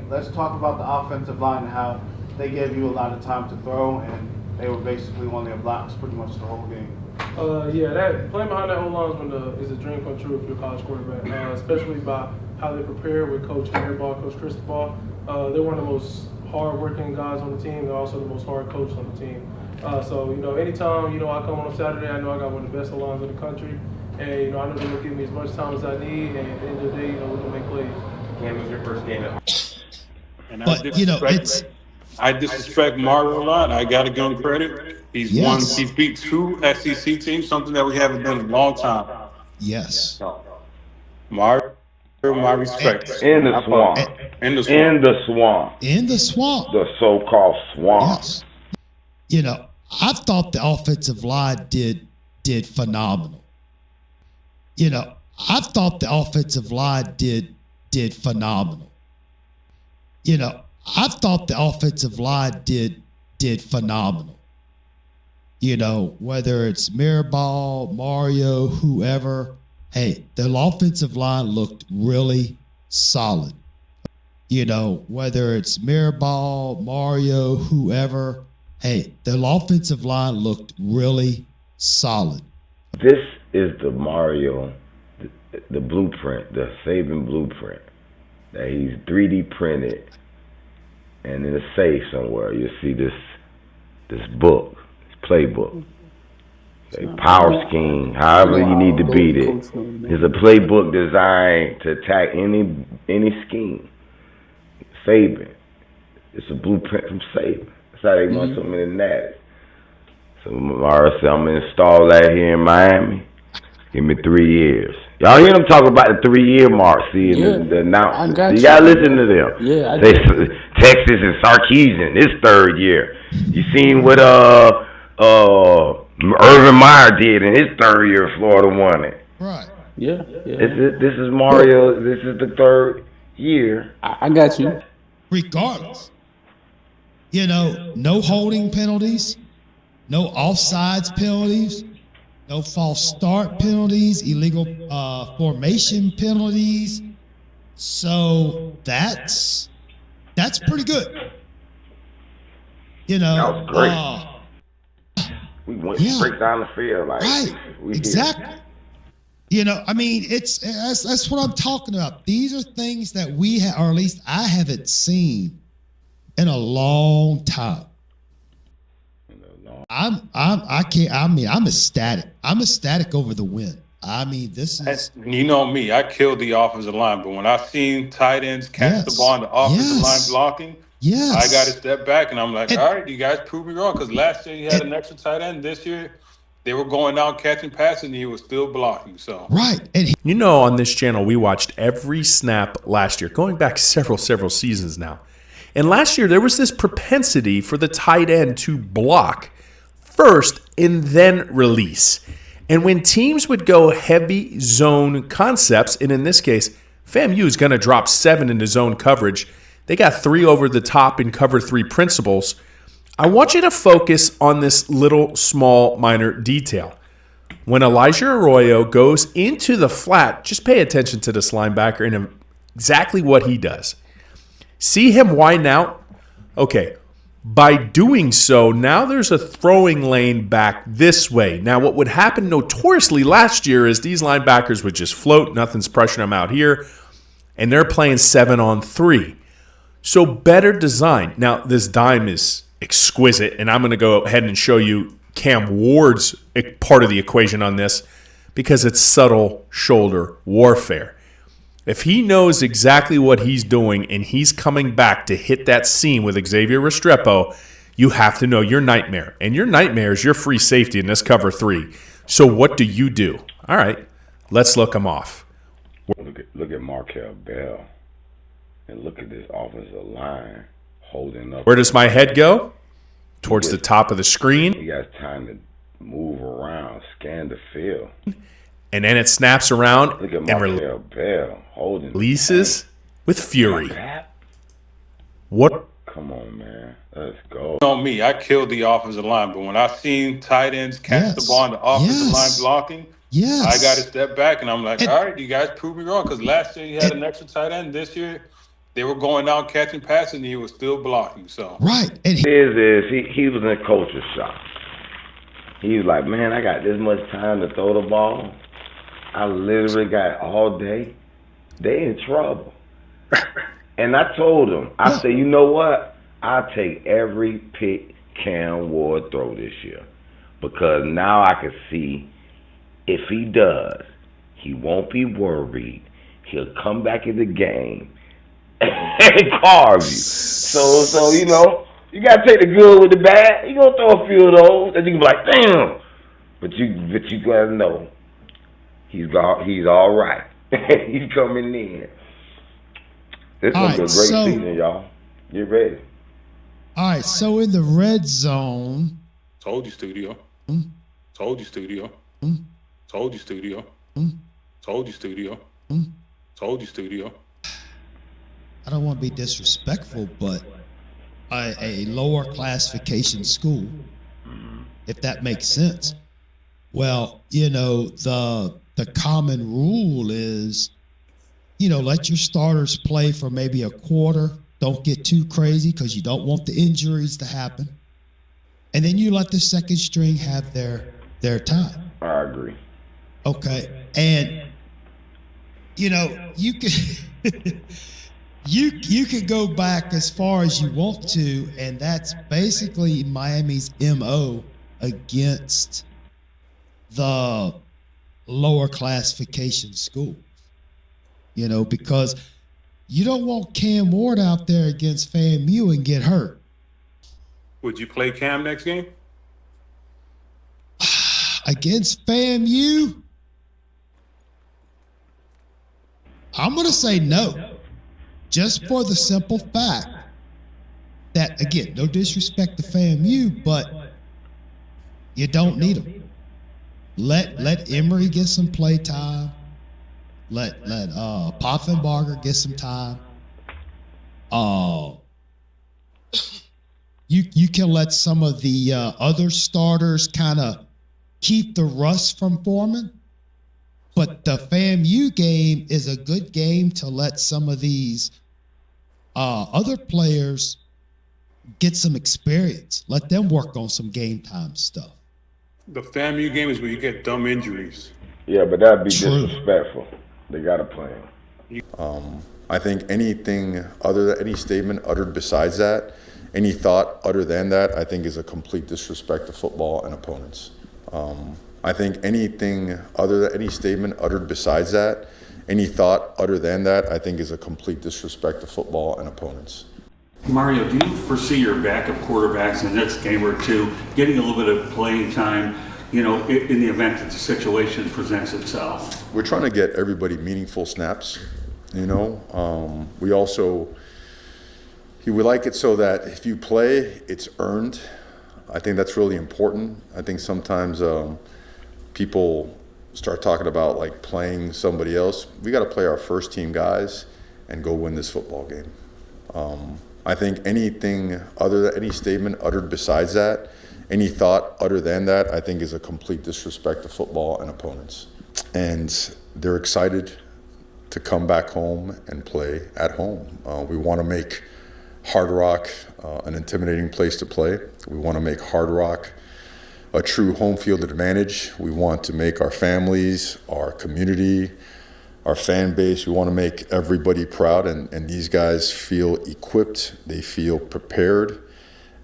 Let's talk about the offensive line and how they gave you a lot of time to throw, and they were basically on their blocks pretty much the whole game. Yeah, that playing behind that O-line is a dream come true if you're a college quarterback, especially by how they prepare with Coach Mirabal, Coach Cristobal. They're one of the most hard-working guys on the team. They're also the most hard coached on the team. So, anytime, I come on Saturday, I know I got one of the best O-lines in the country. And, I know they're going to give me as much time as I need. And at the end of the day, we're going to make plays. When was your first game at home? And I disrespect Mario a lot. I got to give him credit. He's beat 2 SEC teams, something that we haven't done in a long time. Yes. Mario, my respect. In the swamp. In the swamp. In the swamp. In the swamp. The so-called swamp. Yes. I thought the offensive line did phenomenal. I thought the offensive line did phenomenal. I thought the offensive line did phenomenal. Whether it's Mirabal, Mario, whoever, hey, the offensive line looked really solid. Whether it's Mirabal, Mario, whoever, hey, the offensive line looked really solid. This is the Mario, the blueprint, the Saban blueprint that he's 3D printed, and in a safe somewhere you'll see this book, this playbook, a power scheme, however you need to beat it. It's a playbook designed to attack any scheme. Saban, it's a blueprint from Saban. That's how they won so many natties. So Mario said, I'm going to install that here in Miami. Give me 3 years. Y'all hear them talk about the 3-year mark, the announcement. You got to listen to them. Yeah, Texas and Sarkeesian, his 3rd year. You seen what Urban Meyer did in his 3rd year. Florida won it. Right. Yeah. This is Mario. This is the 3rd year. I got you. Regardless. No holding penalties, no offsides penalties, no false start penalties, illegal formation penalties. So that's pretty good. That was great. We went straight down the field, right? Exactly. That's what I'm talking about. These are things that we have, or at least I haven't seen in a long time. I'm ecstatic. I'm ecstatic over the win. This is. You know me, I killed the offensive line, but when I seen tight ends catch the ball on the offensive line blocking, I got to step back and I'm like, all right, you guys proved me wrong, because last year you had an extra tight end. This year they were going out catching passes and he was still blocking. So right, and on this channel we watched every snap last year, going back several seasons now. And last year there was this propensity for the tight end to block first and then release. And when teams would go heavy zone concepts, and in this case, FAMU is going to drop 7 into zone coverage. They got 3 over the top in cover 3 principles. I want you to focus on this little small minor detail. When Elijah Arroyo goes into the flat, just pay attention to this linebacker and exactly what he does. See him widen out? Okay. By doing so, now there's a throwing lane back this way. Now, what would happen notoriously last year is these linebackers would just float. Nothing's pressuring them out here. And they're playing 7-on-3. So better design. Now, this dime is exquisite. And I'm going to go ahead and show you Cam Ward's part of the equation on this, because it's subtle shoulder warfare. If he knows exactly what he's doing and he's coming back to hit that seam with Xavier Restrepo, you have to know your nightmare. And your nightmare is your free safety in this cover 3. So what do? All right, let's look him off. Look at Markel Bell. And look at this offensive line holding up. Where does my head go? Towards the top of the screen. He got time to move around, scan the field. And then it snaps around and Bell holding releases with fury. What Come on, man. Let's go. On me, I killed the offensive line, but when I seen tight ends catch the ball in the offensive line blocking, I got to step back and I'm like, all right, you guys proved me wrong, because last year you had an extra tight end. This year they were going out catching passes and he was still blocking. So And he was in culture shock. He was like, man, I got this much time to throw the ball. I literally got all day. They in trouble. And I told him, I said, you know what? I'll take every pick Cam Ward throw this year, because now I can see if he does, he won't be worried. He'll come back in the game and carve you. So you know, you gotta take the good with the bad. You gonna throw a few of those, and you can be like, damn. But you gotta know, he's all right. He's coming in. This is gonna be a great season, y'all. Get ready. All right, so in the red zone. Told you, studio. Told you, studio. Told you, studio. Told you, studio. Told you, studio. I don't want to be disrespectful, but a lower classification school, if that makes sense. Well, you know, the common rule is, you know, let your starters play for maybe a quarter. Don't get too crazy, because you don't want the injuries to happen. And then you let the second string have their time. I agree. Okay. And, you know, you can you can go back as far as you want to, and that's basically Miami's MO against the lower classification schools. You know, because you don't want Cam Ward out there against FAMU and get hurt. Would you play Cam next game? Against FAMU? I'm going to say no. Just for the simple fact that, again, no disrespect to FAMU, but you don't need him. Let Emery get some play time. Let Poffenbarger get some time. You can let some of the other starters kind of keep the rust from forming. But the FAMU game is a good game to let some of these other players get some experience. Let them work on some game time stuff. The FAMU game is where you get dumb injuries. Yeah, but that'd be disrespectful. They gotta play him. I think any statement uttered besides that, any thought other than that, I think is a complete disrespect to football and opponents. I think any statement uttered besides that, any thought other than that, I think is a complete disrespect to football and opponents. Mario, do you foresee your backup quarterbacks in the next game or two getting a little bit of playing time, you know, in the event that the situation presents itself? We're trying to get everybody meaningful snaps, you know. We like it so that if you play, it's earned. I think that's really important. I think sometimes people start talking about like playing somebody else. We got to play our first team guys and go win this football game. I think any statement uttered besides that, any thought other than that, I think is a complete disrespect to football and opponents. And they're excited to come back home and play at home. We want to make Hard Rock an intimidating place to play. We want to make Hard Rock a true home field advantage. We want to make our families, our community, our fan base, we want to make everybody proud, and these guys feel equipped, they feel prepared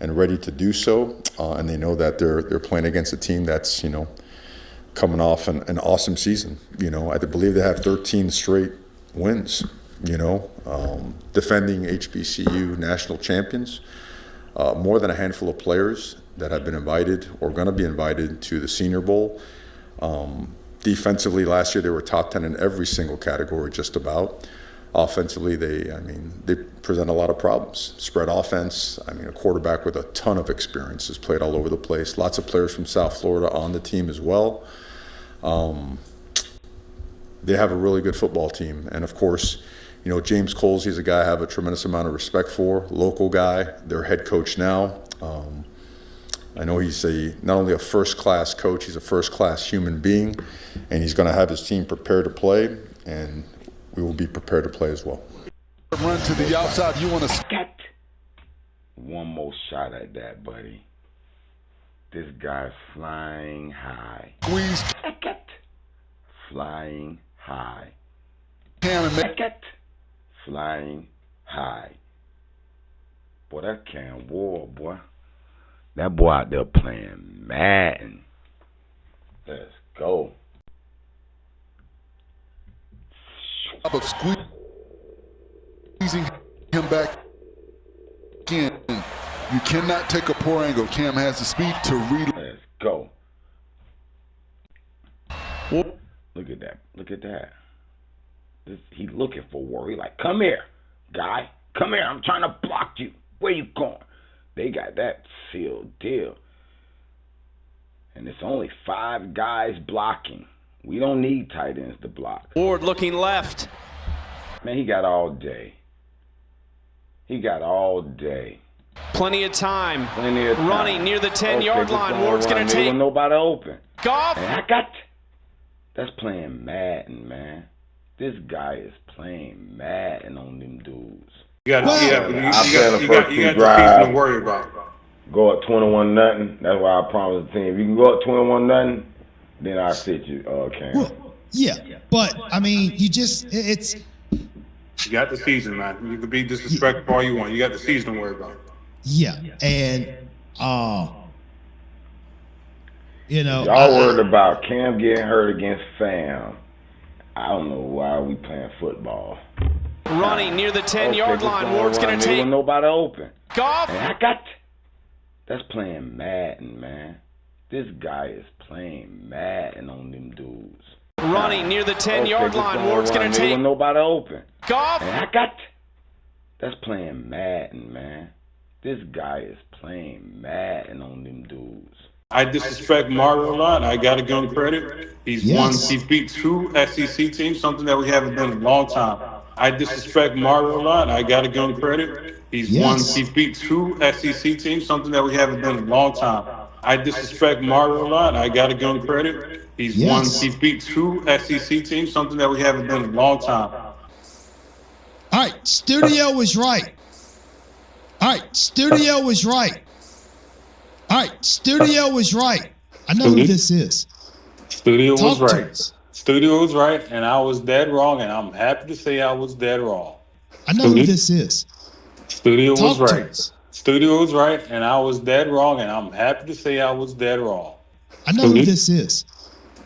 and ready to do so, and they know that they're playing against a team that's, you know, coming off an awesome season. You know, I believe they have 13 straight wins, you know, defending HBCU national champions, more than a handful of players that have been invited or going to be invited to the Senior Bowl. Defensively, last year they were top 10 in every single category, just about. Offensively, they present a lot of problems. Spread offense, a quarterback with a ton of experience, has played all over the place. Lots of players from South Florida on the team as well. They have a really good football team. And of course, James Coles, he's a guy I have a tremendous amount of respect for, local guy, their head coach now. I know he's not only a first-class coach, he's a first-class human being, and he's going to have his team prepared to play, and we will be prepared to play as well. Run to the outside. You want to get one more shot at that, buddy. This guy's flying high. Squeeze. Flying high. Cam and make it. Flying high. Boy, that Cam Ward, boy. That boy out there playing Madden. Let's go. Of squeezing him back in. You cannot take a poor angle. Cam has the speed to read. Let's go. Look at that. Look at that. He looking for war. He like, come here, guy. Come here. I'm trying to block you. Where you going? They got that sealed deal. And it's only 5 guys blocking. We don't need tight ends to block. Ward looking left. Man, he got all day. He got all day. Plenty of time. Plenty of time. Running near the 10-yard line. Ward's going to There take. was nobody open. Goff. And that's playing Madden, man. This guy is playing Madden on them dudes. You got to worry about. Go up 21-0. That's why I promised the team. If you can go up 21-0, then I sit you, Cam. Well, yeah, but I mean, it's. You got the season, man. You can be disrespectful all you want. You got the season to worry about. Yeah, and y'all worried about Cam getting hurt against Fam. I don't know why we playing football. Running near the 10-yard line. Ward's going to take. There was nobody open. Goff. And that's playing Madden, man. This guy is playing Madden on them dudes. Running near the 10-yard line. Ward's going to take. There was nobody open. Goff. And that's playing Madden, man. This guy is playing Madden on them dudes. I disrespect Mario a lot. I got to give him credit. He's beat 2 SEC teams, something that we haven't done in a long time. I disrespect Mario a lot. I got to give him credit. He's beat 2 SEC teams, something that we haven't done in a long time. I disrespect Mario a lot. I got to give him credit. He's beat 2 SEC teams, something that we haven't done in a long time. All right, Studio was right. All right, Studio was right. All right, Studio was right. I know who this is. Studio was right. Studio was right, and I was dead wrong, and I'm happy to say I was dead wrong. I know who this is. Studio was right. Studio was right, and I was dead wrong, and I'm happy to say I was dead wrong. I know who this is.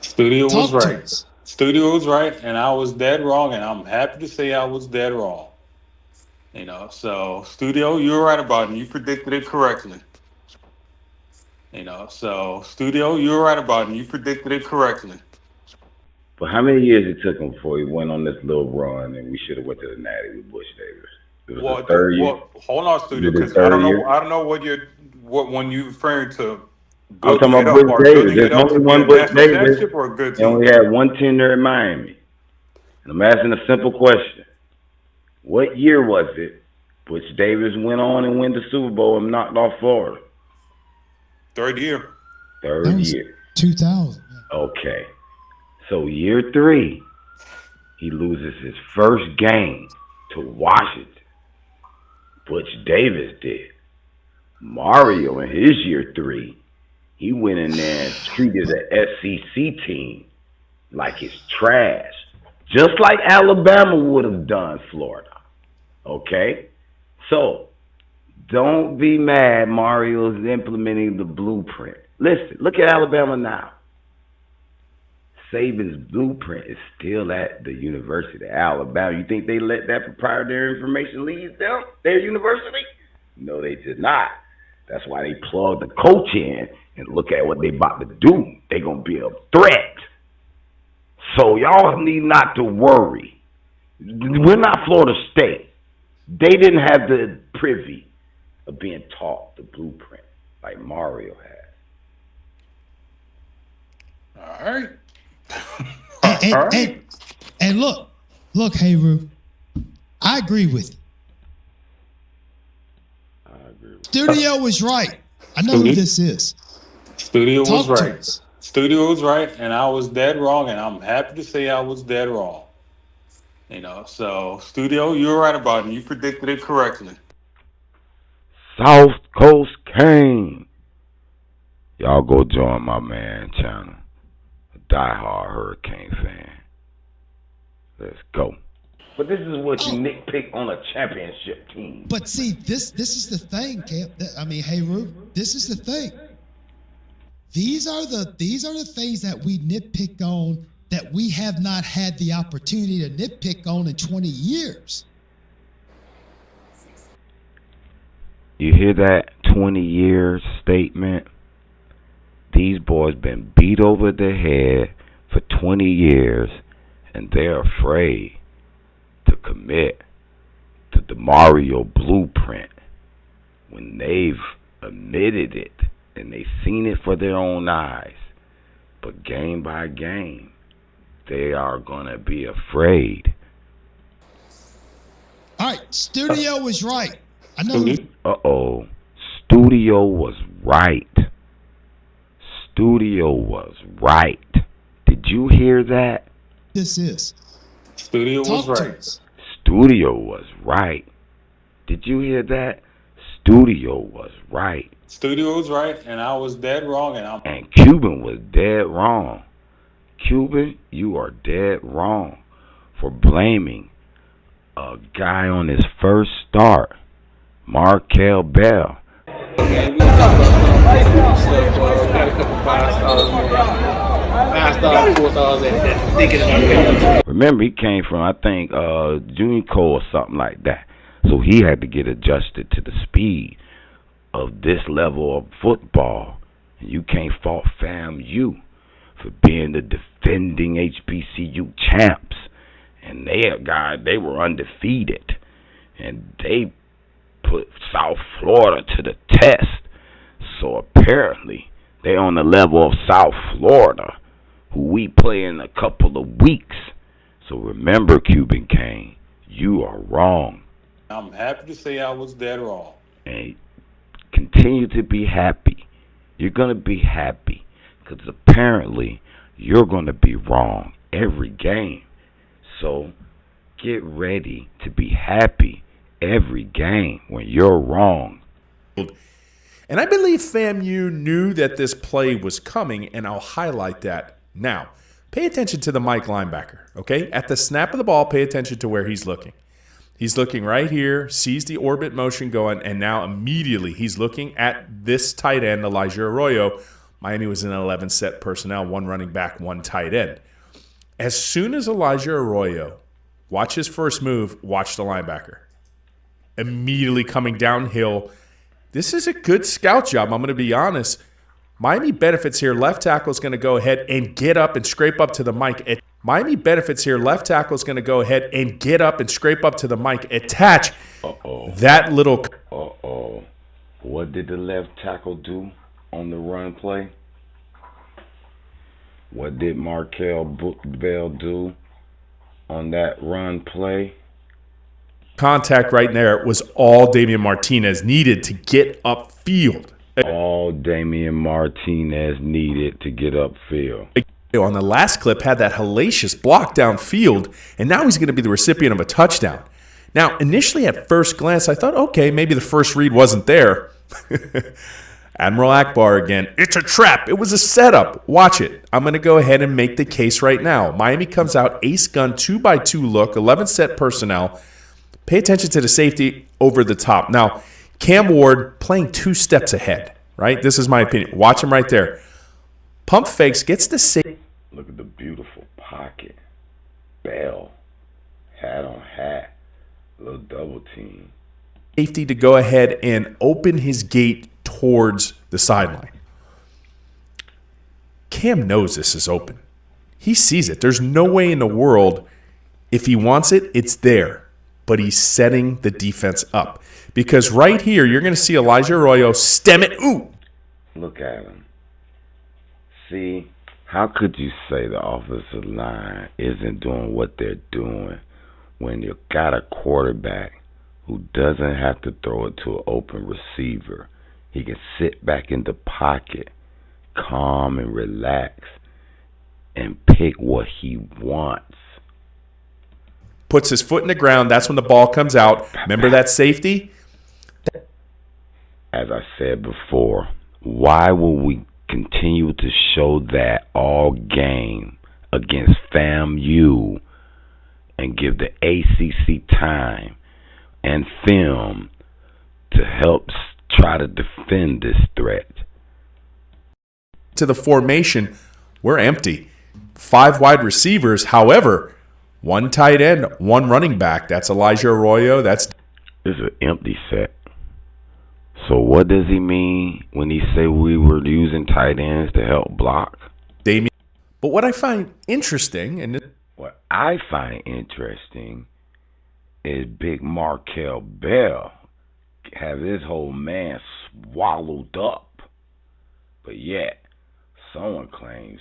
Studio was right. Studio was right, and I was dead wrong, and I'm happy to say I was dead wrong. So Studio, you were right about it. You predicted it correctly. So Studio, you were right about it. You predicted it correctly. But how many years it took him before he went on this little run, and we should have went to the Natty with Bush Davis? It was the third year. Well, hold on, Studio, because I don't know what when you're referring to. I'm talking about Bush Davis. There's only one Bush Davis. He only had one tenure at Miami. And I'm asking a simple question. What year was it Butch Davis went on and won the Super Bowl and knocked off Florida? Third year. Third year. 2000. Okay. So year 3, he loses his first game to Washington. Butch Davis did. Mario in his year 3, he went in there and treated the SEC team like it's trash. Just like Alabama would have done Florida. Okay? So, don't be mad Mario's implementing the blueprint. Listen, look at Alabama now. Saban's blueprint is still at the University of Alabama. You think they let that proprietary information leave them, their university? No, they did not. That's why they plugged the coach in and look at what they about to do. They're going to be a threat. So y'all need not to worry. We're not Florida State. They didn't have the privy of being taught the blueprint like Mario had. All right. And look, Hayru, I agree with you. Studio was right. I know who this is. Studio was Talk to right. us. Studio was right, and I was dead wrong, and I'm happy to say I was dead wrong. So Studio, you were right about it. You predicted it correctly. South Coast Kane. Y'all go join my man channel. A diehard Hurricane fan. Let's go. But this is what you nitpick on a championship team. But see, this is the thing, Cam. I mean, hey, Rue, this is the thing. These are the things that we nitpick on that we have not had the opportunity to nitpick on in 20 years. You hear that 20 years statement? These boys been beat over the head for 20 years, and they're afraid to commit to the Mario blueprint when they've admitted it and they've seen it for their own eyes. But game by game, they are going to be afraid. All right, Studio was right. I know. Studio was right. Studio was right. Did you hear that? This is. Studio was right. Studio was right. Did you hear that? Studio was right. Studio was right, and I was dead wrong, and Cuban was dead wrong. Cuban, you are dead wrong for blaming a guy on his first start, Markel Bell. Okay, we can talk about stuff. Got a couple 5 stars, 4 stars that thinking about it. Remember, he came from, I think, Junico or something like that. So he had to get adjusted to the speed of this level of football. And you can't fault FAMU for being the defending HBCU champs. And they were undefeated. And they put South Florida to the test. So apparently, they're on the level of South Florida, who we play in a couple of weeks. So remember, Cuban Kane, you are wrong. I'm happy to say I was dead wrong. And continue to be happy. You're going to be happy because apparently you're going to be wrong every game. So get ready to be happy every game when you're wrong. And I believe FAMU knew that this play was coming, and I'll highlight that now. Pay attention to the Mike linebacker, okay? At the snap of the ball, pay attention to where he's looking. He's looking right here, sees the orbit motion going, and now immediately he's looking at this tight end, Elijah Arroyo. Miami was in 11 set personnel, 1 running back, 1 tight end. As soon as Elijah Arroyo, watch his first move, watch the linebacker. Immediately coming downhill. This is a good scout job, I'm going to be honest. Miami benefits here. Left tackle is going to go ahead and get up and scrape up to the mic. Miami benefits here. Left tackle is going to go ahead and get up and scrape up to the mic. Attach that little. What did the left tackle do on the run play? What did Markel Bell do on that run play? Contact right there was all Damian Martinez needed to get upfield. All Damian Martinez needed to get upfield. On the last clip, had that hellacious block downfield, and now he's going to be the recipient of a touchdown. Now, initially at first glance, I thought, okay, maybe the first read wasn't there. Admiral Akbar again. It's a trap. It was a setup. Watch it. I'm going to go ahead and make the case right now. Miami comes out, ace gun, 2x2 look, 11 set personnel. Pay attention to the safety over the top. Now, Cam Ward playing 2 steps ahead, right? This is my opinion. Watch him right there. Pump fakes, gets the safety. Look at the beautiful pocket. Bell. Hat on hat. Little double team. Safety to go ahead and open his gate towards the sideline. Cam knows this is open. He sees it. There's no way in the world, if he wants it, it's there. But he's setting the defense up. Because right here, you're going to see Elijah Arroyo stem it. Ooh! Look at him. See, how could you say the offensive line isn't doing what they're doing when you got a quarterback who doesn't have to throw it to an open receiver. He can sit back in the pocket, calm and relax, and pick what he wants. Puts his foot in the ground. That's when the ball comes out. Remember that safety? As I said before, why will we continue to show that all game against FAMU and give the ACC time and film to help try to defend this threat? To the formation, we're empty. 5 wide receivers. However, 1 tight end, 1 running back. That's Elijah Arroyo. It's an empty set. So what does he mean when he say we were using tight ends to help block? But what I find interesting, what I find interesting is Big Markel Bell have his whole man swallowed up, but yet someone claims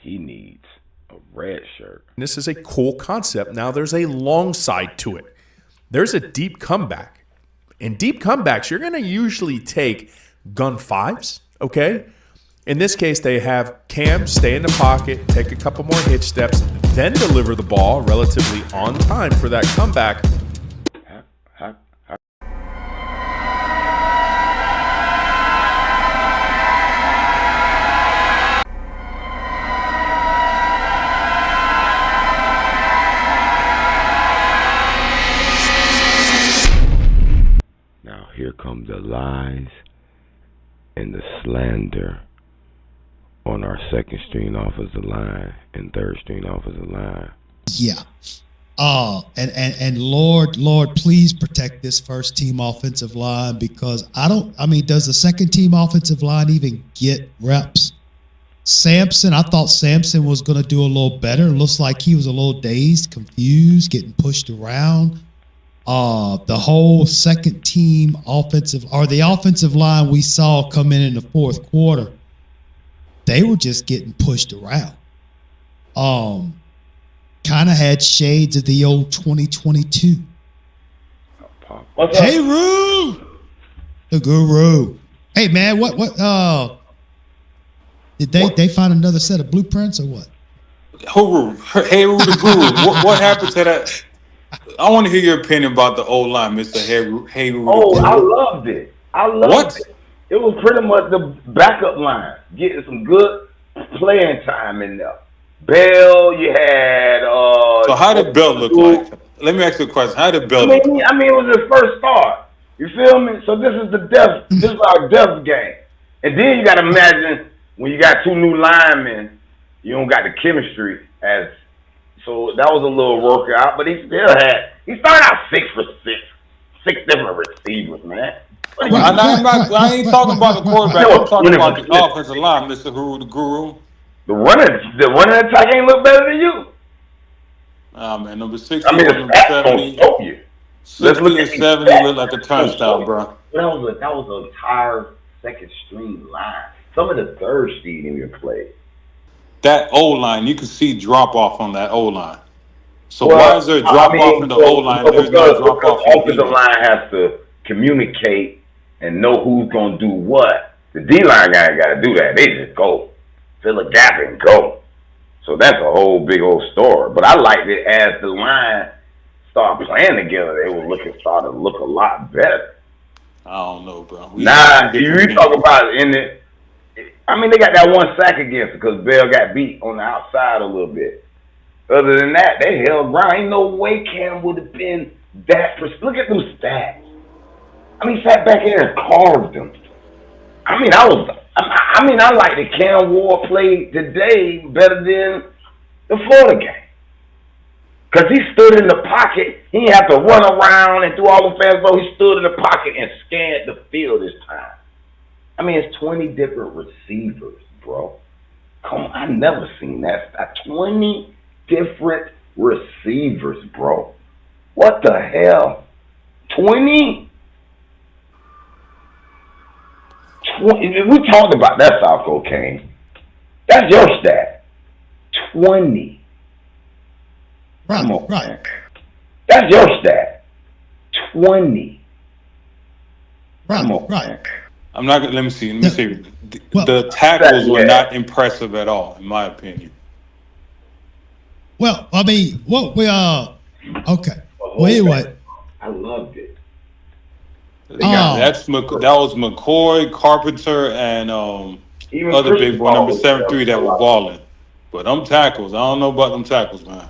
he needs a red shirt. This is a cool concept. Now there's a long side to it. There's a deep comeback. In deep comebacks, you're going to usually take gun 5s, okay? In this case, they have Cam stay in the pocket, take a couple more hitch steps, then deliver the ball relatively on time for that comeback. Here come the lies and the slander on our second string offensive line and third string offensive line. Yeah. And Lord, please protect this first team offensive line, because does the second team offensive line even get reps? Sampson, I thought Sampson was going to do a little better. It looks like he was a little dazed, confused, getting pushed around. The whole second team the offensive line we saw come in the fourth quarter, they were just getting pushed around. Kind of had shades of the old 2022. What's hey, Roo! The guru. Hey, man, what, did they find another set of blueprints or what? Hey, Roo, the guru. What happened to that? I want to hear your opinion about the O-line, Mr. Hey, Roo. Oh, I loved it. It was pretty much the backup line, getting some good playing time in there. Bell, you had. So how did Bell look like? Let me ask you a question. How did Bell look like? It was his first start. You feel me? So this is this is our depth game. And then you got to imagine when you got 2 new linemen, you don't got the chemistry as. So that was a little workout, but he started out 6 for 6 different receivers, man. I ain't talking about the quarterback. I'm talking about the offensive line, Mr. The guru. The running attack ain't look better than you. Man, number 60, number 70. 60 and 70 look like a turnstile, bro. That was an entire second string line. Some of the third string didn't even play. That O-line, you can see drop-off on that O-line. So why is there a drop-off in the O-line? There's no drop-off in the offensive line has to communicate and know who's going to do what. The D-line guy ain't got to do that. They just go. Fill a gap and go. So that's a whole big old story. But I liked it as the line started playing together. They were started to look a lot better. I don't know, bro. You talk about in it. They got that 1 sack against it because Bell got beat on the outside a little bit. Other than that, they held ground. Ain't no way Cam would have been that. Look at them stats. He sat back here and carved them. I like the Cam Ward played today better than the Florida game. Because he stood in the pocket. He didn't have to run around and do all the fast ball. He stood in the pocket and scanned the field this time. It's 20 different receivers, bro. Come on, I never seen that. 20 different receivers, bro. What the hell? 20? We talked about that, South Cocaine. That's your stat. 20. Right, Come on, right. man. That's your stat. 20. Come on, Right. man. I'm not gonna. Let me see. Well, The tackles were not impressive at all, in my opinion. Well, I mean, what we okay. Well, anyway, I loved it. That was McCoy, Carpenter, and Even other big boy number Cristobal 7-3 that were balling. But them tackles, I don't know about them tackles, man.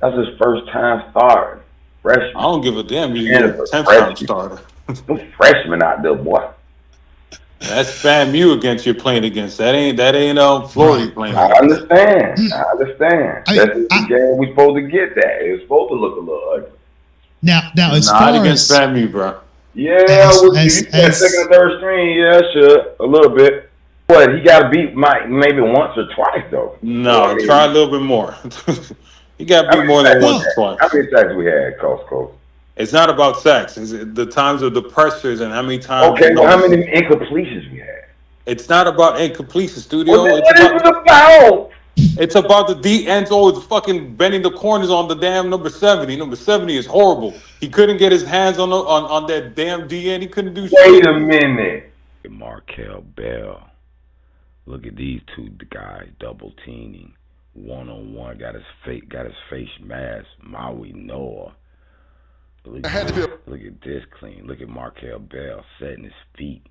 That's his first time starting. Freshman. I don't give a damn. You're And a 10th time starter. No freshman out there, boy. That's FAMU against you're playing against. That ain't Florida playing I against. understand. That's the game we supposed to get that. It's supposed to look a little ugly. Now as not far against as FAMU, bro. Yeah, if you play second or third string, yeah, sure, a little bit. But he got to beat Mike maybe once or twice, though. No, try a little bit more. You got to beat more than once or twice. How many sacks we had, Coach? It's not about sacks. It's the times of the pressures and how many times. Okay, well, how many incompletions we had? It's not about incompletion, studio. Well, what is it about? It's about the D ends always fucking bending the corners on the damn number 70. Number 70 is horrible. He couldn't get his hands on that damn D end. He couldn't do shit. Wait a minute. Markel Bell. Look at these two guys double teaming. 1-on-1, got his face masked. Maui Noah. Look at this clean. Look at Markel Bell setting his feet,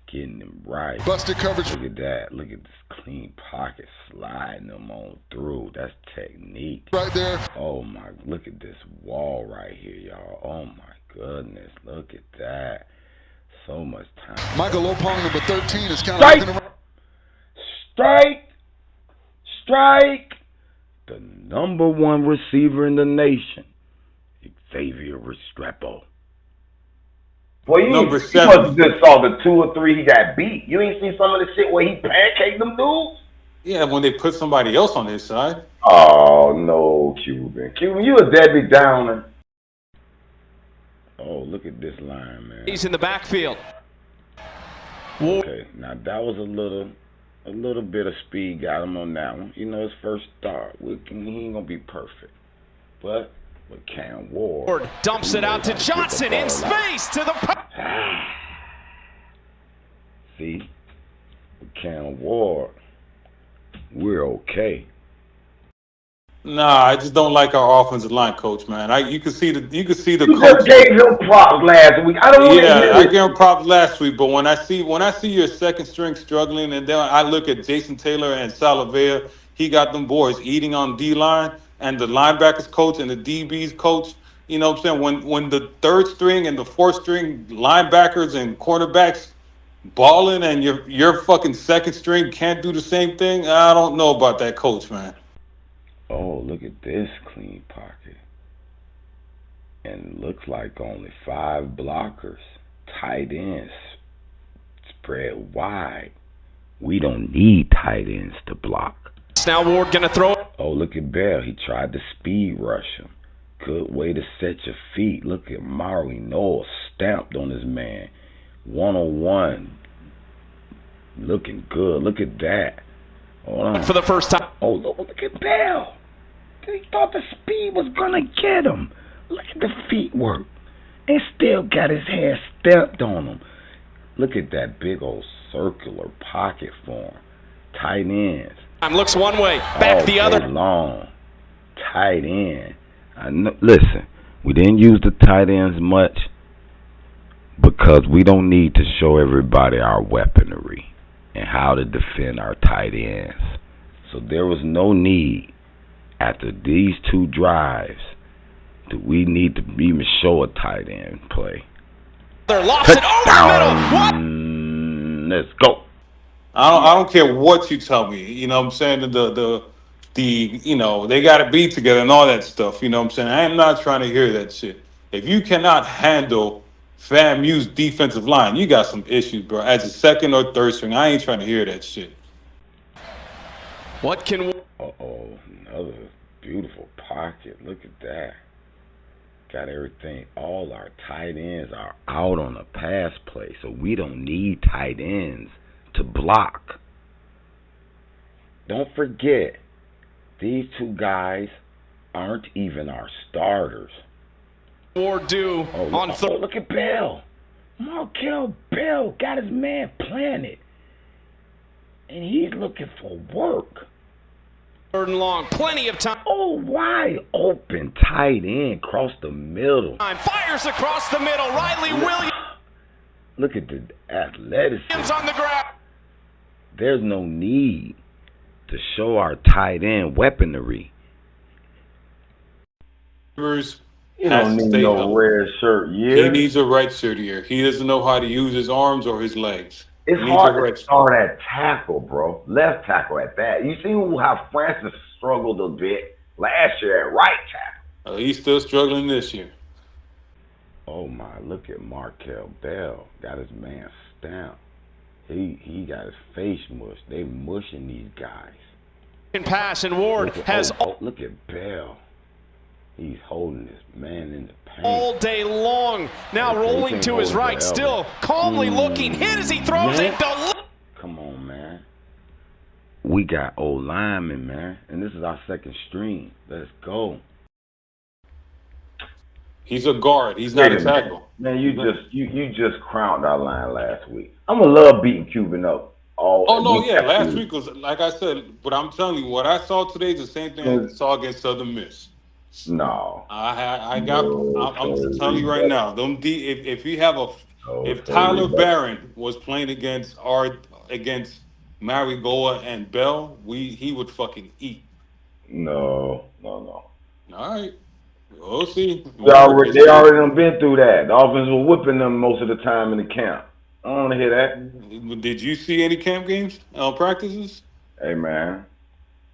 getting them right. Busted coverage. Look at that. Look at this clean pocket, sliding them on through. That's technique. Right there. Oh my! Look at this wall right here, y'all. Oh my goodness! Look at that. So much time. Michael Opong, number 13, is kind of looking around. Strike! The number one receiver in the nation, Xavier Restrepo. Well, you must have just saw the 2 or 3 he got beat. You ain't seen some of the shit where he pancaked them dudes? Yeah, when they put somebody else on his side. Oh, no, Cuban. You a Debbie Downer. Oh, look at this line, man. He's in the backfield. Okay, now that was a little bit of speed got him on that one. You know, his first start. He ain't gonna be perfect, but with Cam Ward dumps it out to Johnson in space to the. See, with Cam Ward, we're okay. Nah, I just don't like our offensive line, coach, man. You can see the You coach. just gave him props last week. I don't want to hear it. I gave him props last week, but when I see your second string struggling, and then I look at Jason Taylor and Salavea, he got them boys eating on D-line, and the linebackers coach and the DBs coach. You know what I'm saying? When the third string and the fourth string linebackers and cornerbacks balling, and your fucking second string can't do the same thing, I don't know about that coach, man. Oh, look at this clean pocket. And it looks like only 5 blockers. Tight ends spread wide. We don't need tight ends to block. Now Ward going to throw it. Oh, look at Bell. He tried to speed rush him. Good way to set your feet. Look at Maui Noah stamped on his man. 1-on-1. Looking good. Look at that. Hold on. For the first time. Oh, look at Bell. He thought the speed was going to get him. Look at the feet work. And still got his hair stamped on him. Look at that big old circular pocket for him. Tight ends. Looks one way, back the other. Long. Tight end. Listen, we didn't use the tight ends much because we don't need to show everybody our weaponry and how to defend our tight ends. So there was no need. After these 2 drives, do we need to even show a tight end play? They're lost it over the middle. Let's go. I don't care what you tell me. You know what I'm saying? The you know, they got to be together and all that stuff. You know what I'm saying? I am not trying to hear that shit. If you cannot handle FAMU's defensive line, you got some issues, bro. As a second or third string, I ain't trying to hear that shit. What can... Uh-oh, another beautiful pocket. Look at that. Got everything. All our tight ends are out on a pass play, so we don't need tight ends to block. Don't forget, these 2 guys aren't even our starters. Ward do on third. Oh, look at Bell. Markel Bell got his man planted. And he's looking for work. Third and long. Plenty of time. Oh, wide open, tight end, cross the middle. Fires across the middle. Riley Williams. Look at the athleticism. On the ground. There's no need to show our tight end weaponry. You don't need no red shirt, yeah. He needs a red shirt here. He doesn't know how to use his arms or his legs. It's hard to start at tackle, bro. Left tackle at that. You see how Francis struggled a bit last year at right tackle. He's still struggling this year. Oh my! Look at Markel Bell. Got his man stamped. He got his face mushed. They mushing these guys. And pass, and Ward has. Look at Bell. He's holding his man in the paint. All day long. Now rolling to his right, still calmly looking. Hit as he throws it. Come on, man. We got old linemen, man. And this is our second string. Let's go. He's a guard. He's not a tackle. Man, you just crowned our line last week. I'm gonna love beating Cuban up. Last week was, like I said, but I'm telling you, what I saw today is the same thing I saw against Southern Miss. No. I'm telling you right now, if Tyler Barron was playing against Marigoa and Bell, he would fucking eat. No. All right. We'll see. They already done been through that. The offense was whipping them most of the time in the camp. I don't want to hear that. Did you see any camp games, practices? Hey, man.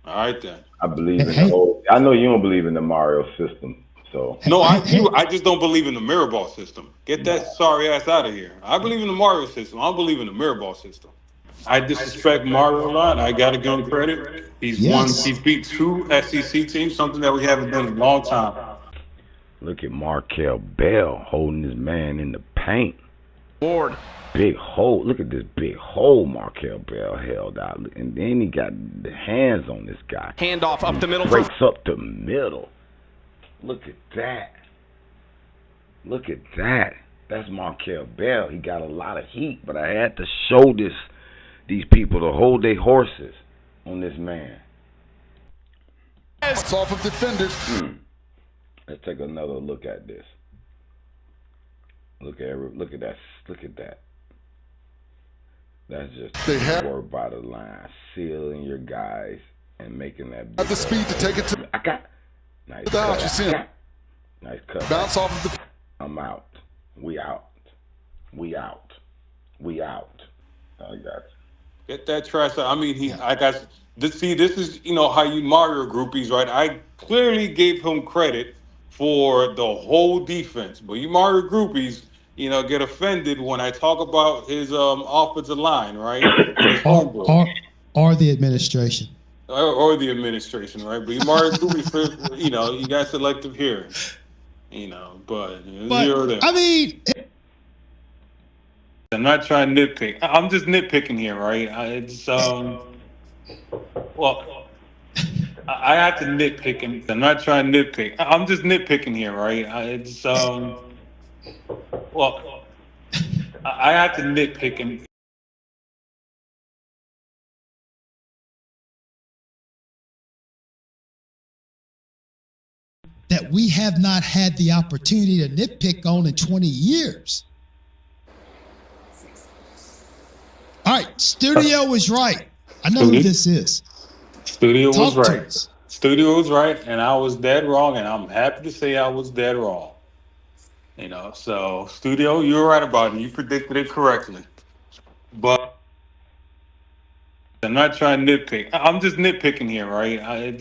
All right, then. I believe in the whole. I know you don't believe in the Mario system, so. No, I do. I just don't believe in the Mirabal system. Get that sorry ass out of here. I believe in the Mario system. I don't believe in the Mirabal system. I disrespect Mario a lot. I got to give him credit. He's beat 2 SEC teams, something that we haven't done in a long time. Look at Markel Bell holding his man in the paint. Ward. Big hole. Look at this big hole Markel Bell held out. And then he got the hands on this guy. Handoff up the middle. Breaks up the middle. Look at that. Look at that. That's Markel Bell. He got a lot of heat, but I had to show these people to hold their horses on this man. It's off of defenders. Let's take another look at this. Look at that. Look at that. That's just work by the line, sealing your guys and making that. At the speed to take it to. I got nice cut. You see nice cut. Bounce off of the. I'm out. We out. I got you. Get that trash out. I mean, this is how you Mario groupies, right? I clearly gave him credit for the whole defense, but you Mario groupies, get offended when I talk about his offensive line, right? Or the administration. Or the administration, right? But you Mario groupies, you got selective hearing, but zero there. I mean, I'm not trying to nitpick. I'm just nitpicking here, right? I have to nitpick, and I'm not trying to nitpick. I'm just nitpicking here, right? I have to nitpick, and that we have not had the opportunity to nitpick on in 20 years. All right, Studio was right. I know who this is. Studio was right. Studio was right, and I was dead wrong, and I'm happy to say I was dead wrong. So Studio, you were right about it. You predicted it correctly. But I'm not trying to nitpick. I'm just nitpicking here, right? I have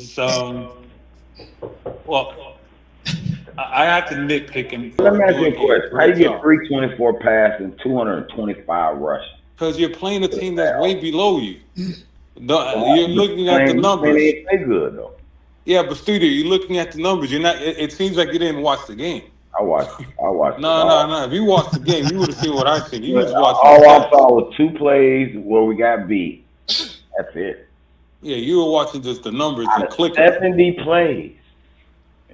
to nitpick. And let me ask you a question. How you get 324 passes and 225 rushing? Because you're playing a team that's way below you. You're looking at the numbers. They play good though. Yeah, but Studio, you're looking at the numbers. You're not. It seems like you didn't watch the game. I watched. No. If you watched the game, you would have seen what I seen. You was watching. All I saw was 2 plays where we got beat. That's it. Yeah, you were watching just the numbers and clicking. 70 plays.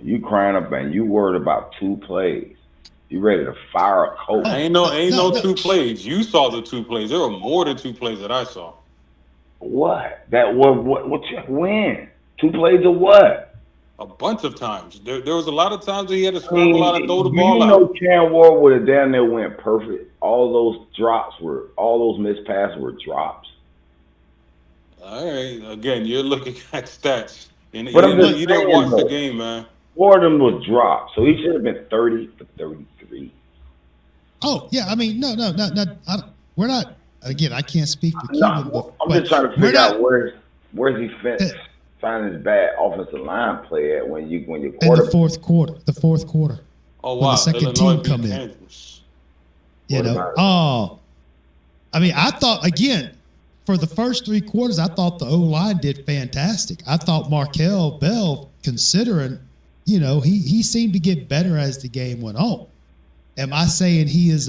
You crying up and you worried about 2 plays. You ready to fire a coach? Ain't no 2 plays. You saw the 2 plays. There were more than 2 plays that I saw. What? What you win? 2 plays of what? A bunch of times. There was a lot of times that he had to scramble out and throw the ball you out. know Cam Ward would have damn near went perfect. All those missed passes were drops. All right. Again, you're looking at stats. And But you didn't watch the game, man. 4 of them was dropped, so he should have been 30 for 33. Oh, yeah. I mean, no. We're not. Again, I can't speak for Cuban, but I'm just trying to figure out where's he finding his bad offensive line play at when your quarterback. In the fourth quarter. Oh, wow. When the second team come in. Kansas. You know. I mean, I thought, again, for the first 3 quarters, I thought the O-line did fantastic. I thought Markel Bell, considering, he seemed to get better as the game went on. Am I saying he is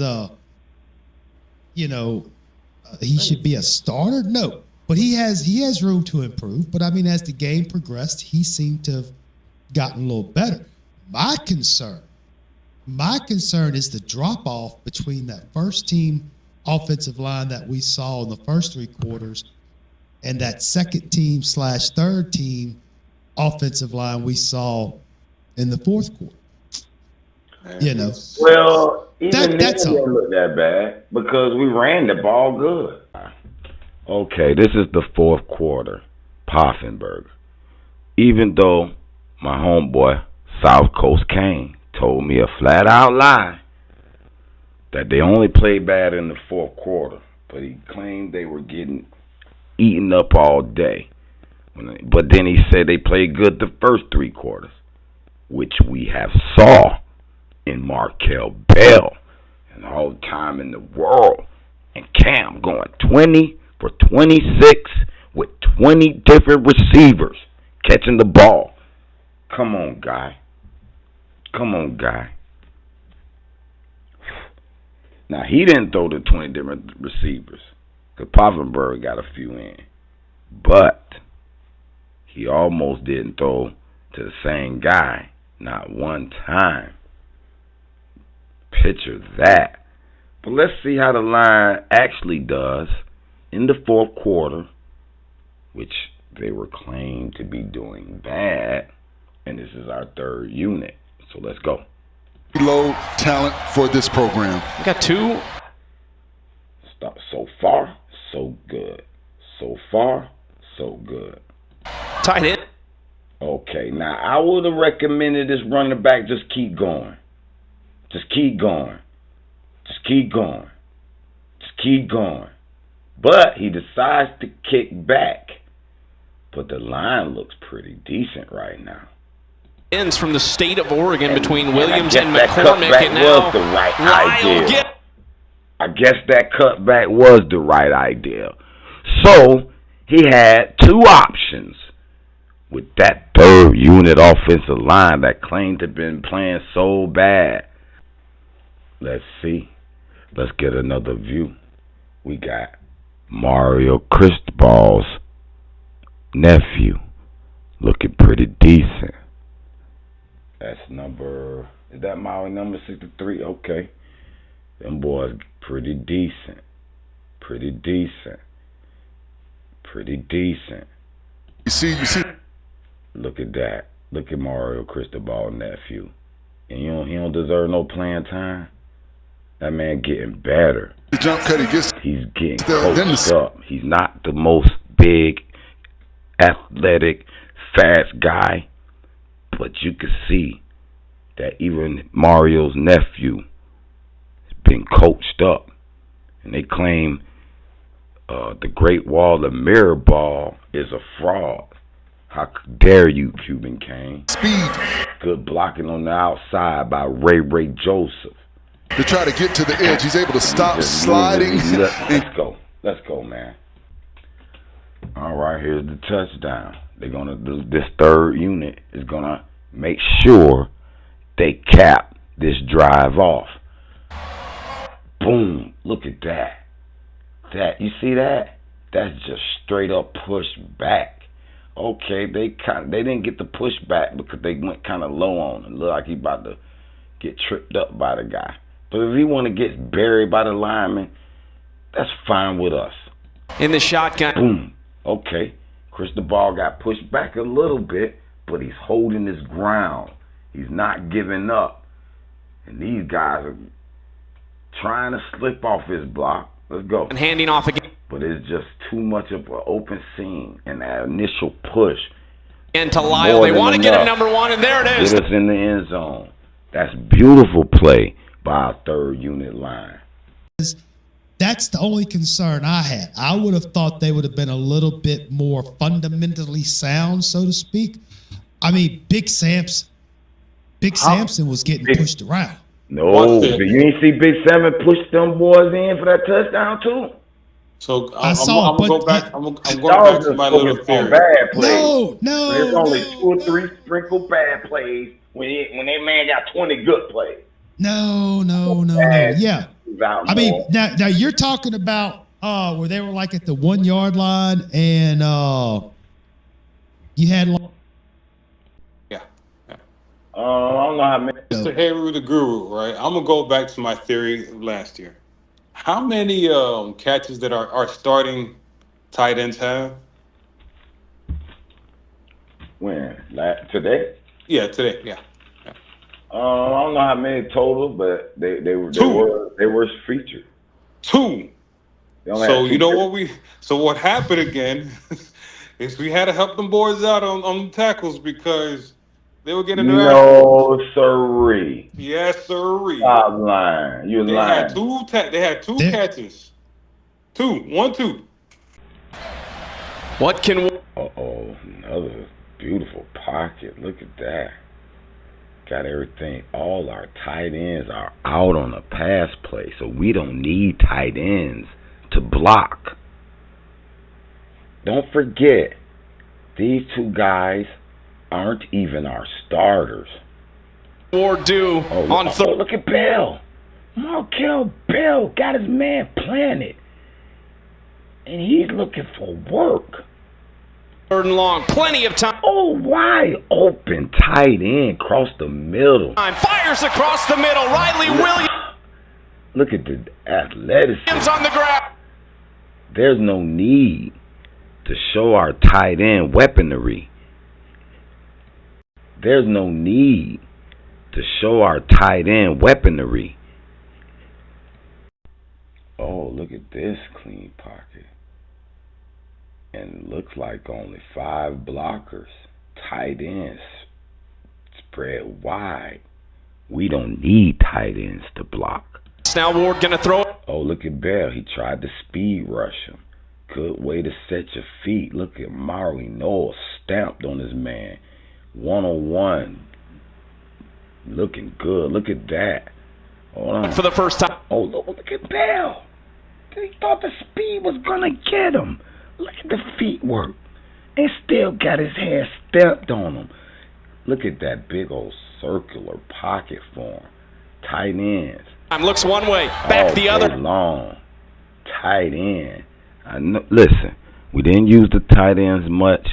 he should be a starter? No, but he has room to improve. But I mean, as the game progressed, he seemed to have gotten a little better. My concern is the drop off between that first team offensive line that we saw in the first 3 quarters and that second team / third team offensive line we saw in the fourth quarter. Well, even that didn't look that bad because we ran the ball good. Okay, this is the fourth quarter. Poffenberg. Even though my homeboy South Coast Kane told me a flat out lie that they only played bad in the fourth quarter, but he claimed they were getting eaten up all day. But then he said they played good the first 3 quarters, which we have saw in Markel Bell and all the time in the world. And Cam going 20 for 26 with 20 different receivers catching the ball. Come on, guy. Now, he didn't throw the 20 different receivers because Poffenberg got a few in. But he almost didn't throw to the same guy, not one time. Picture that. But let's see how the line actually does in the fourth quarter, which they were claimed to be doing bad. And this is our 3rd unit. So let's go. Low talent for this program. We got 2. Stop. So far, so good. So far, so good. Tight end. Okay, now I would have recommended this running back just keep going. Just keep going. But he decides to kick back. But the line looks pretty decent right now. Ends from the state of Oregon between Williams and McCormick. And now was the right idea. I guess that cutback was the right idea. So he had 2 options with that 3rd unit offensive line that claimed to have been playing so bad. Let's see. Let's get another view. We got Mario Cristobal's nephew looking pretty decent. That's is that Maui number 63? Okay. Them boys pretty decent. You see. Look at that. Look at Mario Cristobal's nephew. And he don't deserve no playing time. That man getting better. The jump cut, he's getting coached up. He's not the most big, athletic, fast guy, but you can see that even Mario's nephew has been coached up. And they claim the Great Wall of Mirabal is a fraud. How dare you, Cuban Kane? Speed. Good blocking on the outside by Ray Joseph. To try to get to the edge. He's able to stop sliding. Let's go, man. All right, here's the touchdown. They're gonna do this 3rd unit is gonna make sure they cap this drive off. Boom! Look at that. You see that? That's just straight up push back. Okay, they didn't get the pushback because they went kind of low on him. Looked like he about to get tripped up by the guy. But if he want to get buried by the lineman, that's fine with us. In the shotgun. Boom. Okay. Cristobal got pushed back a little bit, but he's holding his ground. He's not giving up. And these guys are trying to slip off his block. Let's go. And handing off again. But it's just too much of an open seam and that initial push. And to Lyle, they want to get him number one, and there it is. Get us in the end zone. That's beautiful play by our third unit line. That's the only concern I had. I would have thought they would have been a little bit more fundamentally sound, so to speak. I mean, Big Samson was getting pushed around. No, but you ain't see Big Sam push them boys in for that touchdown too. So I'm gonna go back. I'm going back to my little theory. Bad plays. No. There's only 2 or 3 sprinkled bad plays when that man got 20 good plays. No. Yeah. I mean, now you're talking about where they were like at the 1 yard line and you had I don't know how many. Mr. Heru the Guru, right? I'm gonna go back to my theory of last year. How many catches that our starting tight ends have? When? Today? Yeah, today. Yeah. I don't know how many total, but they were featured. 2. So you know what happened again is we had to help them boys out on tackles because they were getting their No, sirree. Yes, sirree. Stop lying. You're lying. They had 2 catches. 1, 2. What can... Uh-oh, another beautiful pocket. Look at that. Got everything. All our tight ends are out on a pass play, so we don't need tight ends to block. Don't forget, these 2 guys aren't even our starters. Or do on third. Look at Bell. Markel Bell got his man planted, and he's looking for work. 3rd and long, plenty of time. Oh, wide open tight end across the middle. Fires across the middle. Riley Williams. Look at the athleticism on the ground. There's no need to show our tight end weaponry. There's no need to show our tight end weaponry. Oh, look at this clean pocket. And looks like only 5 blockers. Tight ends spread wide. We don't need tight ends to block. Now Ward gonna throw it. Oh, look at Bell. He tried to speed rush him. Good way to set your feet. Look at Maury Noel stamped on his man. 1-on-1. Looking good. Look at that. Hold on. For the first time. Oh, look at Bell. He thought the speed was going to get him. Look at the feet work. And still got his hair stamped on him. Look at that big old circular pocket for him. Tight ends. Looks one way, back the other. Long. Tight end. Listen, we didn't use the tight ends much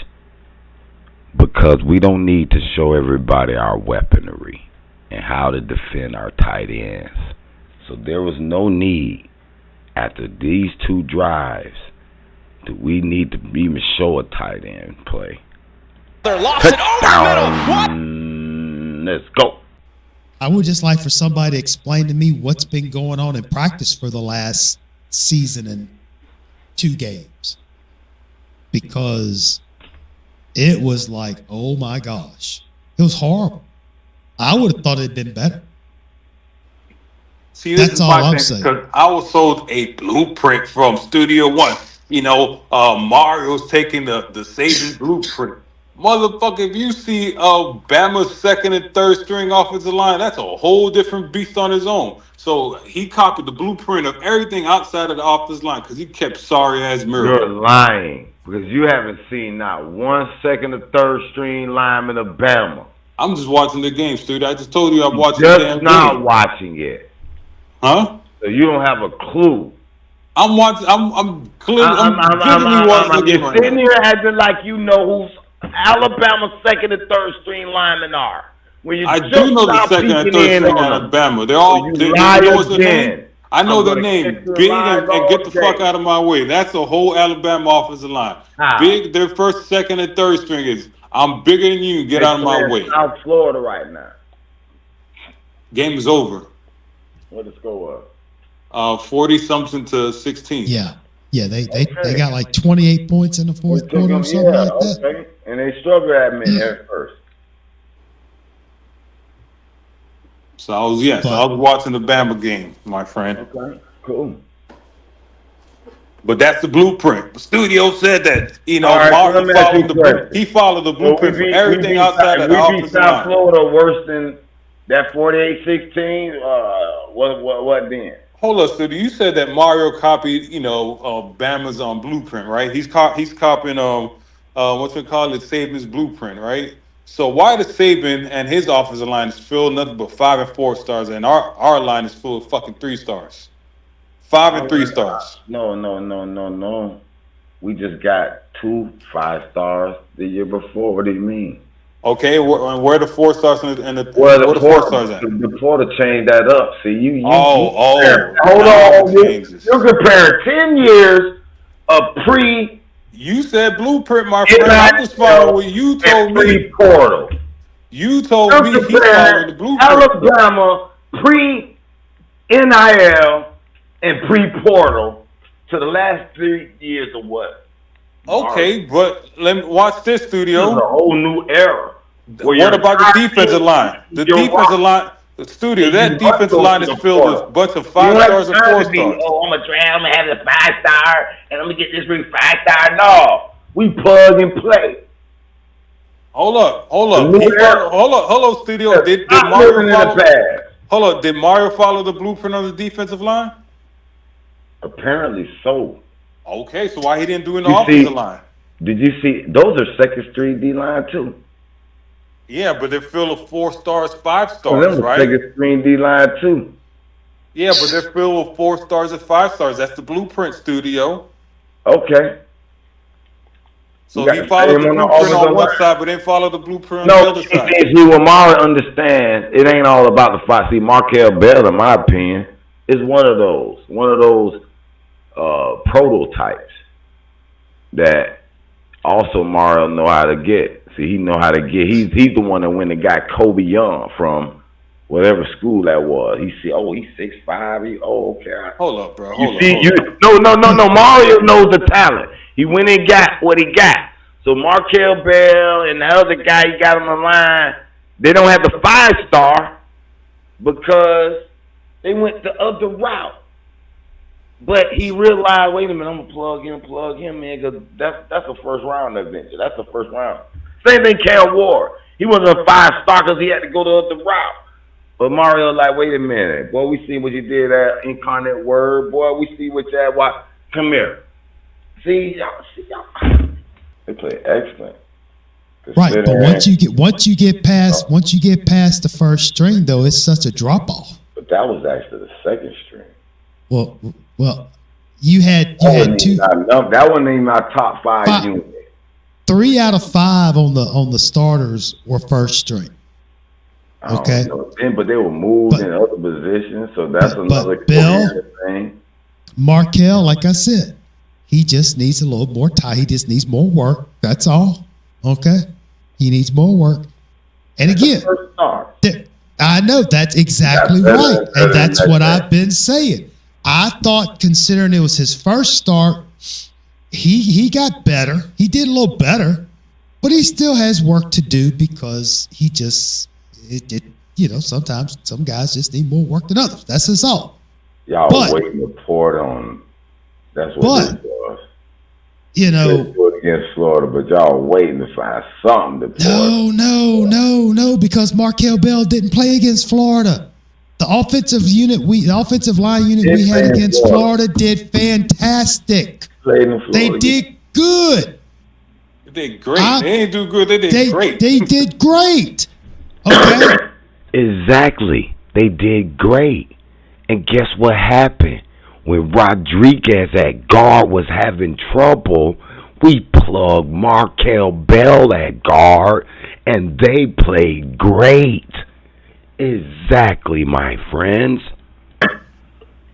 because we don't need to show everybody our weaponry and how to defend our tight ends. So there was no need after these 2 drives do we need to even show a tight end play. They're lost it over the middle. What? Let's go. I would just like for somebody to explain to me what's been going on in practice for the last season and 2 games. Because it was like, oh my gosh. It was horrible. I would have thought it'd been better. See, that's all I'm saying. Because I was sold a blueprint from Studio One. You know, Mario's taking the Saban blueprint. Motherfucker, if you see Bama's 2nd and 3rd string offensive line, that's a whole different beast on his own. So he copied the blueprint of everything outside of the offensive line because he kept sorry-ass Mirabal. You're lying because you haven't seen not 1 2nd or 3rd string lineman of Bama. I'm just watching the game, dude. I just told you I'm watching the damn game. Just not watching it. Huh? So you don't have a clue. I'm watching. I'm clearly watching the game right now. You're sitting here acting like you know who's Alabama's second and third string linemen are. When you I just do know the stop second and peeking third in string on them. Alabama. They're all. You You lie know what's their name? again. I know I'm their gonna name. catch you in Big lies and get the all fuck day. out of my way. That's the whole Alabama offensive line. How? Big. Their first, second, and third string is. I'm bigger than you. Get out of my way. South Florida right now. Game is over. What the score 40-something to 16. Yeah. Yeah, they got like 28 points in the fourth quarter or something like that. Okay. And they struggled at me at first. So I was watching the Bama game, my friend. Okay, cool. But that's the blueprint. The studio said that, Right, Mario so followed the blueprint for everything outside of the offensive line. South Florida worse than that 48-16. What then? Hold up, studio. You said that Mario copied, Bama's blueprint, right? He's copying Saban's blueprint, right? So why does Saban and his offensive line is filled nothing but 5 and 4 stars, and our line is full of fucking 3 stars, 5 and 3 stars? No. We just got 2 5-stars the year before. What do you mean? Okay, where the 4 stars and the where the the 4 stars at? The Porter changed that up. See, you hold on. You're comparing 10 years of pre. You said blueprint, my friend. I'm just following what you told me. Portal. You told me he's following the blueprint. Alabama pre NIL and pre portal to the last 3 years of what? Okay, but let me watch this, studio. This is a whole new era. What about the defensive line? The defensive line, the studio. That defensive line is filled with a bunch of 5 stars and 4 stars. I'm gonna have a 5-star and I'm gonna get this 5-star. No, we plug and play. Hold up. Hold up, studio. Did Mario follow? Hold up. Did Mario follow the blueprint on the defensive line? Apparently so. Okay, so why he didn't do it in the offensive line? Did you see? Those are second string D line too. Yeah, but they're filled with 4 stars, 5 stars, right? Second string D line too. Yeah, but they're filled with 4 stars and 5 stars. That's the blueprint, studio. Okay. So he followed the blueprint on one side, but didn't follow the blueprint on the other side. See, what Mara understands, it ain't all about the fight. See, Markel Bell, in my opinion, is one of those prototypes that also Mario know how to get. See, he know how to get. He's the one that went and got Kobe Young from whatever school that was. He see, he's 6'5". Okay. Hold up, bro. No. Mario knows the talent. He went and got what he got. So Markel Bell and the other guy he got on the line, they don't have the 5-star because they went the other route. But he realized, wait a minute, I'm gonna plug him in, because that's a first round adventure. That's the first round. Same thing, Cal Ward. He wasn't a 5-star because he had to go the other route. But Mario, like, wait a minute, boy, we see what you did at Incarnate Word, boy. We see what you had. Why? Come here. See y'all. They play excellent. Right, but once you get past the first string, though, it's such a drop off. But that was actually the second string. Well, you had 2. That wasn't even my top 5 unit. 3 out of 5 on the starters were first string. Okay, but they were moved in other positions, so that's another thing. Markel, like I said, he just needs a little more time. He just needs more work. That's all. Okay, he needs more work. And again, I know that's exactly right, and that's what I've been saying. I thought, considering it was his first start, he got better. He did a little better, but he still has work to do because he just sometimes some guys just need more work than others. That's his all. Y'all waiting to report on. That's what it was. Against Florida, but y'all waiting to find something to report. No, because Markel Bell didn't play against Florida. The offensive line unit we had against Florida did fantastic. They did good. They did great. They didn't do good. They did great. They did great. Okay. Exactly. They did great. And guess what happened? When Rodriguez at guard was having trouble We plugged Markel Bell at guard, and they played great. Exactly, my friends.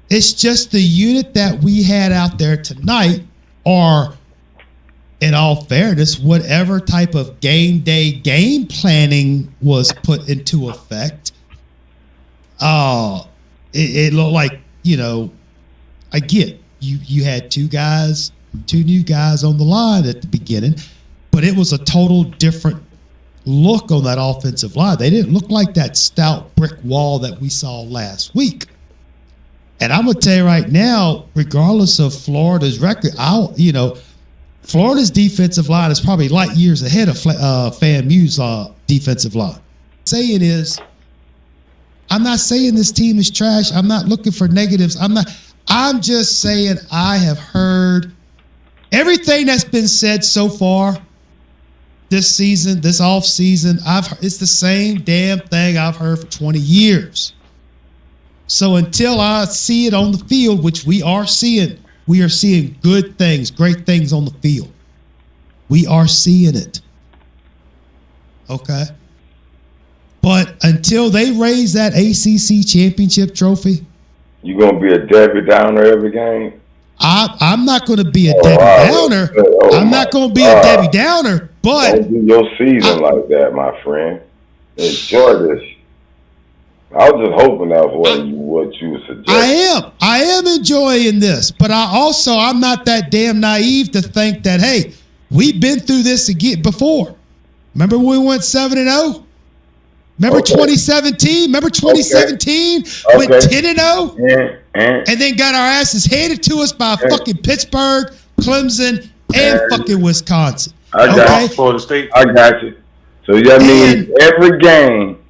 It's just the unit that we had out there tonight, or in all fairness, whatever type of game day game planning was put into effect, it looked like, I get you had two new guys on the line at the beginning, but it was a total different look on that offensive line. They didn't look like that stout brick wall that we saw last week. And I'm going to tell you right now, regardless of Florida's record, Florida's defensive line is probably light years ahead of FAMU's defensive line. Saying is, I'm not saying this team is trash. I'm not looking for negatives. I'm just saying I have heard everything that's been said so far this season, this off season. It's the same damn thing I've heard for 20 years. So until I see it on the field, which we are seeing good things, great things on the field. We are seeing it. Okay. But until they raise that ACC championship trophy, you gonna be a Debbie Downer every game? I'm not going to be a Debbie Downer. I'm not going to be a Debbie Downer, but don't do your season like that, my friend. Enjoy this. I was just hoping that was what you were suggesting. I am enjoying this, but I'm not that damn naive to think that, hey, we've been through this again before. Remember when we went 7-0? Remember 2017? Remember 2017? Went 10-0? And then got our asses handed to us by fucking Pittsburgh, Clemson, and fucking Wisconsin. I got Florida State. I got you. So that means every game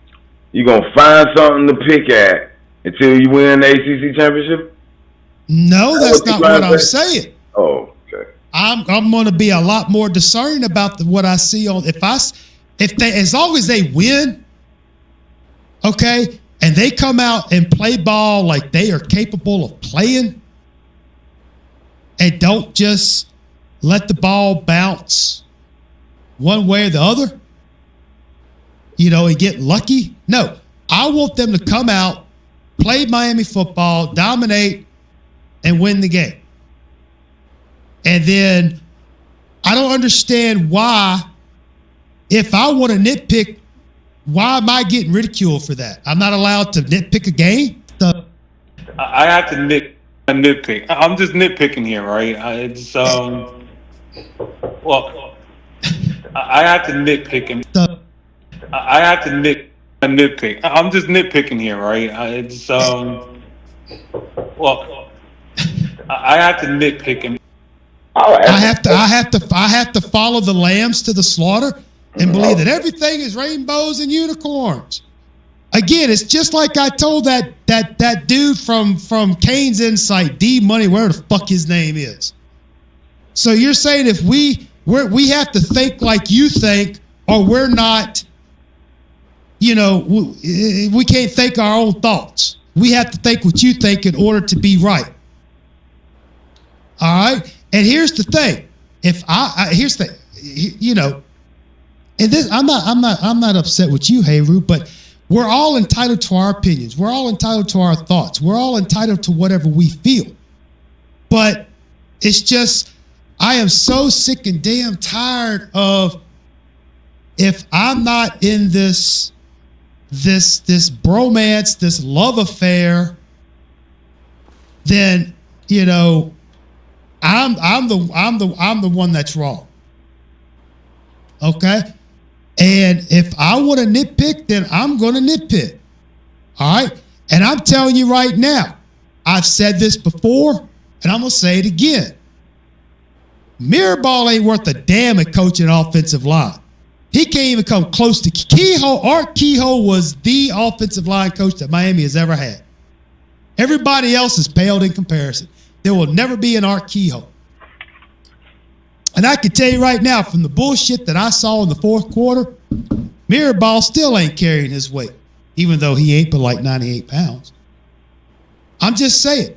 you're going to find something to pick at until you win the ACC championship? No, that's not what I'm saying. Oh, okay. I'm going to be a lot more discerning about what I see on as long as they win, okay, and they come out and play ball like they are capable of playing and don't just let the ball bounce one way or the other, and get lucky. No, I want them to come out, play Miami football, dominate, and win the game. And then I don't understand why, if I want to nitpick, why am I getting ridiculed for that? I'm not allowed to nitpick a game? I have to nitpick. I'm just nitpicking here, right? I have to nitpick. I have to nitpick. I'm just nitpicking here, right? I have to nitpick. I have to follow the lambs to the slaughter and believe that everything is rainbows and unicorns. Again, it's just like I told that dude from Kane's Insight, D Money, whatever the fuck his name is. So you're saying if we have to think like you think, or we're not, we can't think our own thoughts. We have to think what you think in order to be right. All right. And here's the thing. And this, I'm not upset with you, Heru, but we're all entitled to our opinions. We're all entitled to our thoughts. We're all entitled to whatever we feel. But it's just, I am so sick and damn tired of, if I'm not in this bromance, this love affair, then I'm the one that's wrong. Okay? And if I want to nitpick, then I'm going to nitpick. All right? And I'm telling you right now, I've said this before, and I'm going to say it again. Mirabal ain't worth a damn at coaching offensive line. He can't even come close to Kehoe. Art Kehoe was the offensive line coach that Miami has ever had. Everybody else has paled in comparison. There will never be an Art Kehoe. And I can tell you right now, from the bullshit that I saw in the fourth quarter, Mirabal still ain't carrying his weight, even though he ain't but like 98 pounds. I'm just saying.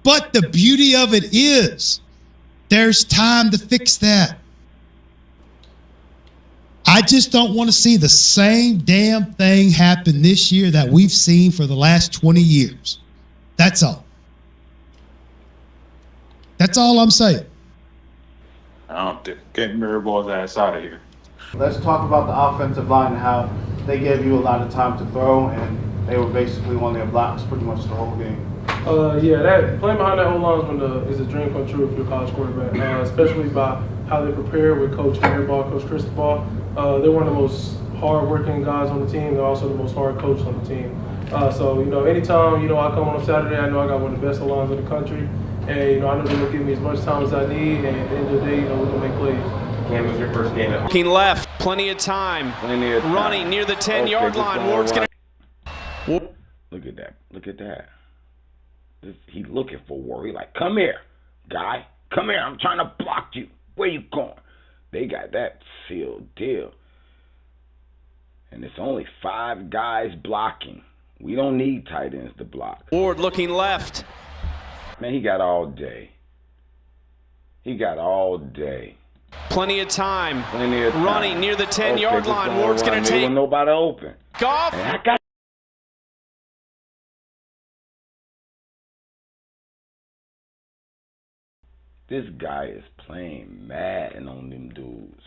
But the beauty of it is There's time to fix that. I just don't want to see the same damn thing happen this year that we've seen for the last 20 years. That's all. That's all I'm saying. I don't think get Mirabal's ass out of here. Let's talk about the offensive line and how they gave you a lot of time to throw, and they were basically on their blocks pretty much the whole game. Yeah, that playing behind that O-line is a dream come true if you're a college quarterback, especially by how they prepare with Coach Mirabal, Coach Cristobal. They're one of the most hard-working guys on the team. They're also the most hard coached on the team. So, anytime, I come on Saturday, I know I got one of the best O-lines in the country. And, I know they're going to give me as much time as I need. And at the end of the day, we're going to make plays. Cam, was your first game at looking left, plenty of time. Running near the 10-yard line. Ward's going to... Look at that. Look at that. He's looking for Ward. He's like, come here, guy. Come here. I'm trying to block you. Where you going? They got that sealed deal. And it's only 5 guys blocking. We don't need tight ends to block. Ward looking left. Man, he got all day. He got all day. Plenty of time. Plenty of time. Running near the 10-yard line. Ward's going to take... Nobody open. Goff. And I got this guy is playing madden on them dudes.